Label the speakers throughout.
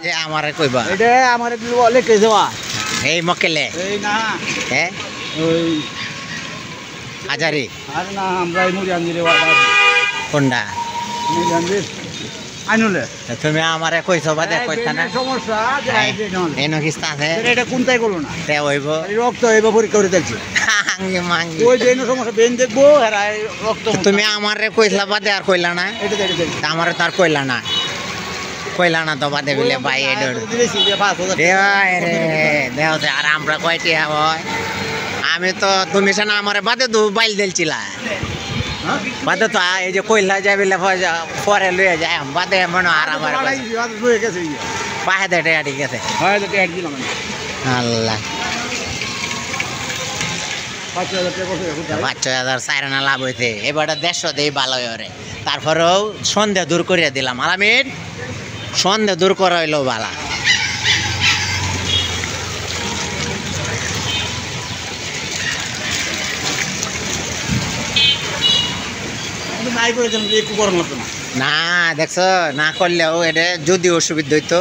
Speaker 1: যে আমারে কইবা
Speaker 2: এটা আমারে বলে কে যাওয়া
Speaker 1: এই মক্কেলে
Speaker 2: এই না
Speaker 1: হ্যাঁ
Speaker 2: ওই
Speaker 1: হাজারি
Speaker 2: আর না আমরা এই মুড়ি আনজি রে ওয়াদা
Speaker 1: কোনটা
Speaker 2: মুড়ি আনজি আইনুলে
Speaker 1: তুমি আমারে কইছো বাদে কইতা না
Speaker 2: সমস্যা যাই দে নলে
Speaker 1: এনো কিস্তা আছে
Speaker 2: এটা কোনটাই করলো না
Speaker 1: তে হইব
Speaker 2: এই রক্ত হইব পরীক্ষা করে দেখছি
Speaker 1: হাঙ্গি মাঙ্গি
Speaker 2: ওই যে এনো সমস্যা বেন দেখবো আর রক্ত
Speaker 1: তুমি আমারে কইলা বাদে আর কইলা না
Speaker 2: এটা দেখে
Speaker 1: তা আমারে তার কইলা না তো বাদে বিলে ভাই এডর
Speaker 2: দিয়েছি যে 5000
Speaker 1: রে দেও আর আমরা কয়টি হয় আমি তো তুমি সেনা আমারে বাদে দু বাইল দিলছিলা বাদে তো এই যে কইলা যাবিলে পরে লইয়া যায় বাদে মনে আর আমার
Speaker 2: লয়ে গেছে
Speaker 1: পাহে দেটে আটি গেছে
Speaker 2: হয় তো টেট দিলাম
Speaker 1: আল্লাহ
Speaker 2: 5000 টাকা কত
Speaker 1: 5000 সাইরানা লাভ হইছে এবারে 150 দেই ভালো হরে তারপরেও সন্দেহ দূর করিয়া দিলাম আলামিন সন্দেহ দূর করা হইলো ভালা
Speaker 2: নাই করে দিলাম একটু গরম হতো না
Speaker 1: না দেখছো না করলেও এটা যদি অসুবিধা হইতো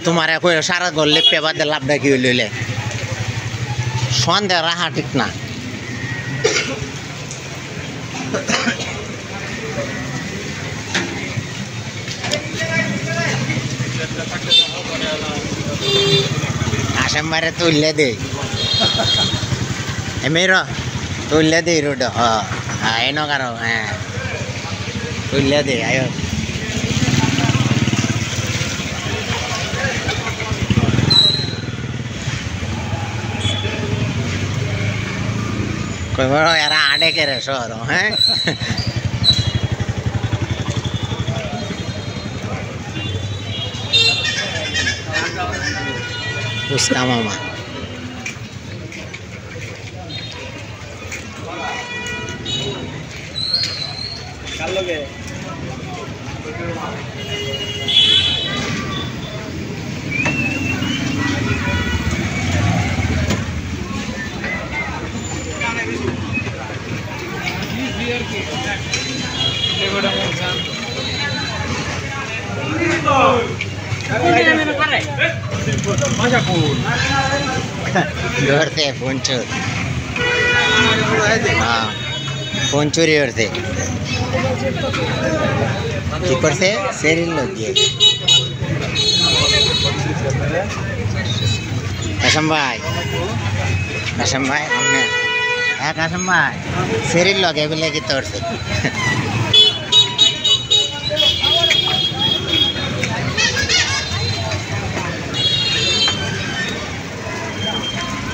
Speaker 1: তোমার সারা ঘর লেপে বাদে লাভটা কি লইলে সন্দেহ রাহা ঠিক না আসেম মারে তুললে দে এমের তুললে দে রোড হ্যাঁ এনো কারো হ্যাঁ তুললে দে আয়ো কই বড় এরা আডে করে শহর হ্যাঁ उसका मामा ধরতে ফোন চোর হ্যাঁ ফোন চুরি করতে কি করছে সেরিল লোক দিয়ে কাসম ভাই আপনি হ্যাঁ কাসম ভাই সেরিল লোক এগুলো কি তোরছে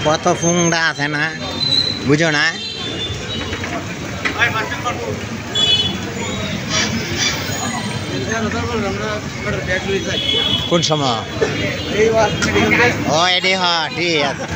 Speaker 1: কত ফুংডা আছে না বুঝো না কোন সময় ও এডি হ ঠিক আছে